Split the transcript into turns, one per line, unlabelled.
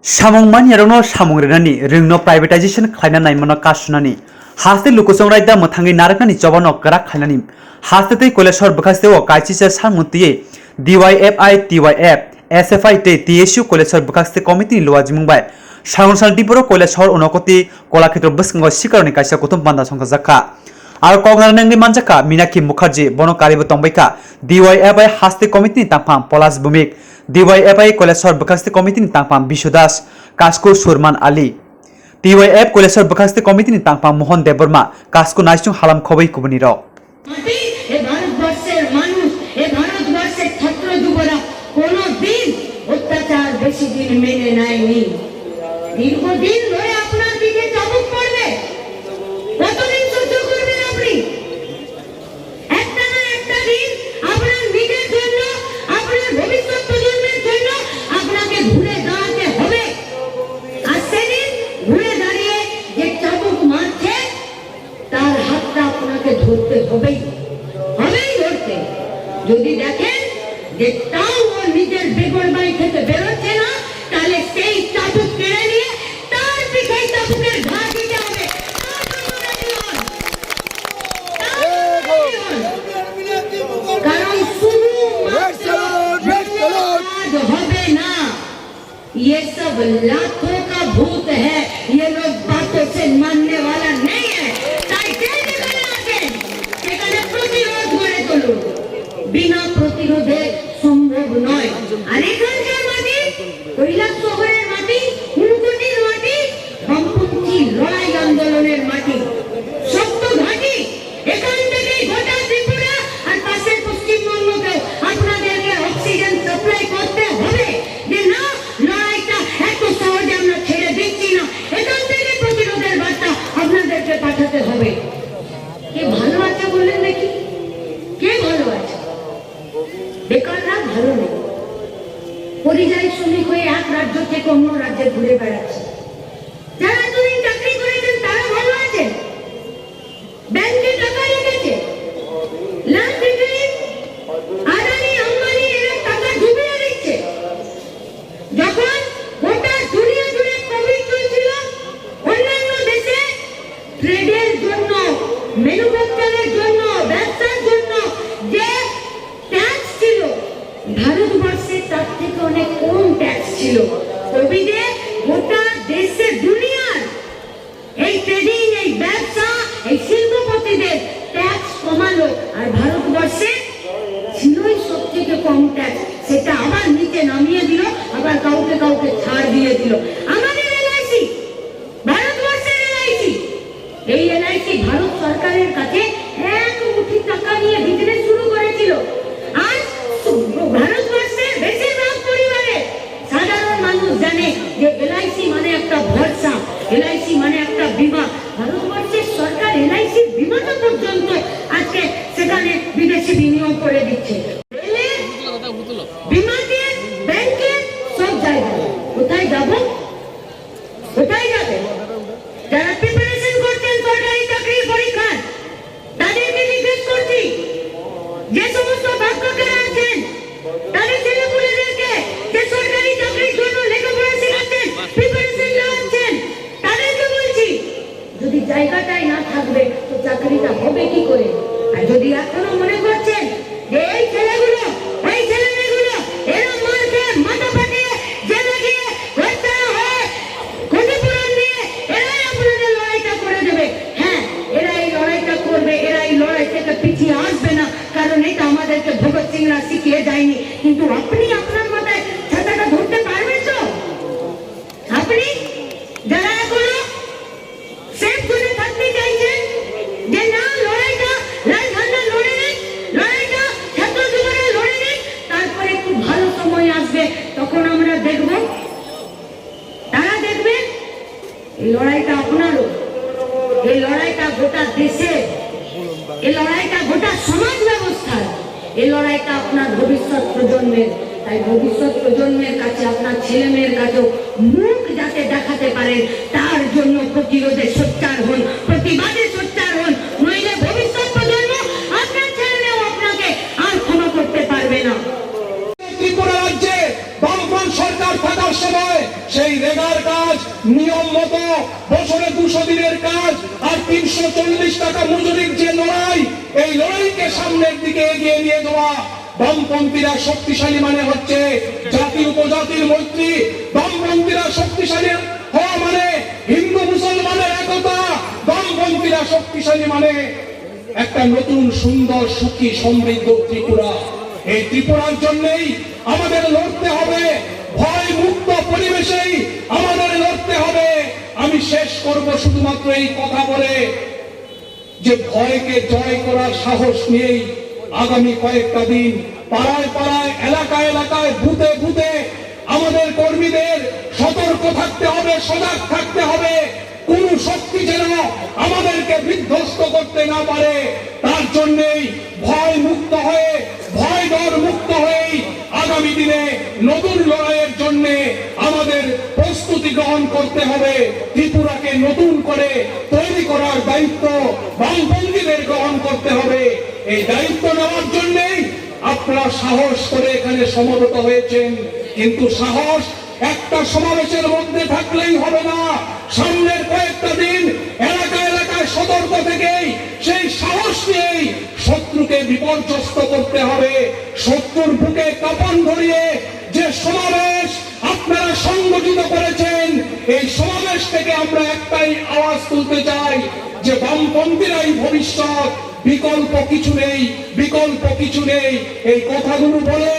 Samongman yarono samongrani ringno privatization khlaina naimano kasunani haste lukosongraida mothangi narakani chobano kara khlainani haste kolesor bkhasте o kaichisha samutiye DYFI TYF SFI te TSU kolesor bkhasте committee loajimungbai সাংসল ডিপোর Kailashahar অনকতি Kalakshetra বসঙ্গ শিকারনি কাইসা Kutum বান্দা সংখ্যা জাকা আর কংগ্রেসনি মানজাকা Meenakshi Mukherjee বনকারিব তম্বাইকা DYFI হাস্তে কমিটিনি তাংফাং পলাশ Bhowmik DYFI Kailashahar বখাস্তে কমিটিনি তাংফাং Bishu Das কাসকো সুরমান Ali DYF Kailashahar বখাস্তে কমিটিনি তাংফাং মোহন দেববর্মা কাসকো নাইসুং হালাম খবই কুবনি র
ভারতবর্ষের মানুষ ভারতবর্ষের ছাত্র যুবরা কোনদিন অত্যাচার বেশি দিন মেনে নেয়নি। দীর্ঘদিন ধরে আপনার দিকে চাবুক পড়বে, কতদিন সহ্য করবেন আপনি? একটা না একটা দিন আপনার নিজের জন্য, আপনার ভবিষ্যৎ প্রজন্মের জন্য আপনাকে ঘুরে দাঁড়াতে হবে। আর সেদিন ঘুরে দাঁড়িয়ে যে চাবুক মারছে তার হাতটা আপনাকে ধরতে হবেই ধরতে। যদি দেখেন যে তাও ও নিজের বেগর বাড়ি থেকে বেরোচ্ছে না, তাহলে সেই চাবুক কেড়ে নিয়ে তার পিঠে চাবুকের ঘা দিতে হবে। কারণ শুধু হবে না, ये सब लाखों का भूत है, ये लोग बातों से मानने वाला नहीं है। তাই যে যেখানে আছেন সেখানে প্রতিরোধ গড়ে তুলুন, বিনা প্রতিরোধে সম্ভব নয়। আর এখানকার মাটি কৈলাস শহরের মাটি, ঊনকোটির মাটি, বামপন্থী লড়াই আন্দোলনের মাটি, শক্ত ঘাঁটি। এখান থেকে গোটা ত্রিপুরা আর পাশের পশ্চিমবঙ্গকে আপনাদেরকে অক্সিজেন সাপ্লাই করতে হবে। যে না, লড়াইটা এত সহজে আমরা ছেড়ে দিচ্ছি না, এখান থেকে প্রতিরোধের বার্তা আপনাদেরকে পাঠাতে হবে। কে ভালো আছে বললেন নাকি? কে ভালো আছে? বেকাররা ভালো নেই, পরিযায়ী শ্রমিক হয়ে এক রাজ্য থেকে অন্য রাজ্যে ঘুরে বেড়াচ্ছে। যারা এতদিন চাকরি করেছেন তারা ভালো আছেন, ব্যাংকে টাকা রেখেছে, লাখ আদানি আম্বানি এরা টাকা ডুবিয়ে দিচ্ছে। যখন গোটা দুনিয়া জুড়ে কোভিড চলছিল, অন্যান্য দেশে ট্রেডের জন্য, ম্যানুফ্যাকচারের জন্য, ব্যবসার জন্য যে ট্যাক্স ছিল, ভারতবর্ষে তার থেকে অনেক কম ট্যাক্স ছিল। কোভিডে গোটা দেশে দুনিয়ার এই ট্রেডিং, এই ব্যবসা, এই শিল্পপতিদের ট্যাক্স কমালো, আর ভারতবর্ষে ছিলই সব থেকে কম ট্যাক্স, সেটা আবার নিচে নামিয়ে দিল, আবার কাউকে কাউকে ছাড় দিয়ে দিল। আমাদের এলআইসি, ভারতবর্ষের এলআইসি, এই এলআইসি ভারত সরকারের কাছে এক মুঠি টাকা নিয়ে বিজনেস শুরু করেছিল। আজ ভারতবর্ষের বেশিরভাগ পরিবারে সাধারণ মানুষ জানে যে এলআইসি মানে একটা ভরসা, এলআইসি মানে একটা বীমা। ভারতবর্ষের সরকার এলআইসি বীমাটা পর্যন্ত আজকে সেখানে বিদেশি বিনিয়োগ করে দিচ্ছে। বিমাতে, ব্যাংকে, সব জায়গায়। কোথায় যাব? কোথায় যাবে? যারা প্রিপারেশন করছেন সরকারি চাকরির পরীক্ষার, তাদেরকে জিজ্ঞেস করছি, যে সমস্ত বাচ্চারা আছেন তাদের ছেলেপুলেদেরকে যে সরকারি চাকরির জন্য লেখাপড়া শেখাচ্ছেন, প্রিপারেশন নেওয়াচ্ছেন, তাদেরকে বলছি, যদি জায়গাটাই না থাকবে তো চাকরিটা হবে কি করে? আর যদি এখনো মনে করছেন যে এই ছেলেগুলো, ওই ছেলেমেয়েগুলো এরা মারকে মাথা ফাটিয়ে জেলে গিয়ে হত্যা হয়ে ক্ষতিপূরণ দিয়ে এরাই আপনাদের লড়াইটা করে দেবে, হ্যাঁ, এরা এই লড়াইটা করবে, এরা এই লড়াই থেকে পিছিয়ে আসবে না, কারণ এটা আমাদেরকে ভগৎ সিংরা শিখিয়ে যায়নি। কিন্তু আপনি আপনার মাথায় ছাতাটা ধরতে পারবেন তো? আপনি যারা এখনো সেফ জোনে থাকতে চাইছেন, যে না লড়াইটা রাজধানী লড়ে নেই, লড়াইটা ছাত্র যুবরা লড়ে নেই, তারপরে একটু ভালো সময় আসবে, তখন আমরা দেখব, তারা দেখবেন এই লড়াইটা আপনারও, এই লড়াইটা গোটা দেশের, এই লড়াইটা গোটা সমাজ ব্যবস্থার, এই লড়াইটা আপনার ভবিষ্যৎ প্রজন্মের। তাই ভবিষ্যৎ প্রজন্মের কাছে, আপনার ছেলে মেয়ের কাছেও মুখ যাতে দেখাতে পারেন, তার জন্য প্রতিরোধে সোচ্চার হন, প্রতিবাদে সোচ্চার হন, নইলে ভবিষ্যৎ প্রজন্ম, আপনার ছেলে মেয়েও আপনাকে আর ক্ষমা করতে পারবে না।
ত্রিপুরা রাজ্যে বামফ্রন্ট সরকার রেগার সময় সেই রেগার কাজ নিয়ম মতো বছরে 200 দিনের কাজ আর 340 টাকা মজুরির যে লড়াই, এই লড়াইকে সামনের দিকে এগিয়ে নিয়ে যাওয়া। বামপন্থীরা শক্তিশালী মানে হচ্ছে জাতি উপজাতির মৈত্রী। বামপন্থীরা শক্তিশালী হওয়া মানে হিন্দু মুসলমানের একতা। বামপন্থীরা শক্তিশালী মানে একটা নতুন সুন্দর সুখী সমৃদ্ধ ত্রিপুরা। এই ত্রিপুরার জন্যই আমাদের লড়তে হবে, ভয় মুক্ত পরিবেশেই আমাদের লড়তে হবে। আমি শেষ করব শুধুমাত্র এই কথা বলে যে ভয়কে জয় করার সাহস নিয়েই আগামী কয়েকটা দিন পাড়ায় পাড়ায়, এলাকায় এলাকায়, বুথে বুথে আমাদের কর্মীদের সতর্ক থাকতে হবে, সজাগ থাকতে হবে। কোন শক্তি যেন আমাদেরকে বিধ্বস্ত করতে না পারে, তার জন্যই ভয় মুক্ত হয়ে, ভয় ডর মুক্ত হয়েই আগামী দিনে নতুন লড়াইয়ের জন্য আমাদের প্রস্তুতি গ্রহণ করতে হবে। ত্রিপুরাকে নতুন করে তৈরি করার দায়িত্ব বামপন্থীদের গ্রহণ করতে হবে। এই দায়িত্ব নেওয়ার জন্যই আপনারা সাহস করে এখানে সমবেত হয়েছেন। কিন্তু সাহস একটা সমাবেশের মধ্যে থাকলেই হবে না। সামনের কয়েকটা দিন এলাকা এলাকায় সতর্ক থেকেই সেই সাহস নিয়েই শত্রুকে বিপর্যস্ত করতে হবে। শত্রুর বুকে কাঁপন ধরিয়ে যে সমাবেশ আপনারা সংগঠিত করেছেন, এই সমাবেশ থেকে আমরা একটাই আওয়াজ তুলতে চাই যে বামপন্থীরাই ভবিষ্যৎ, বিকল্প কিছু নেই, বিকল্প কিছু নেই। এই কথাগুলো বলে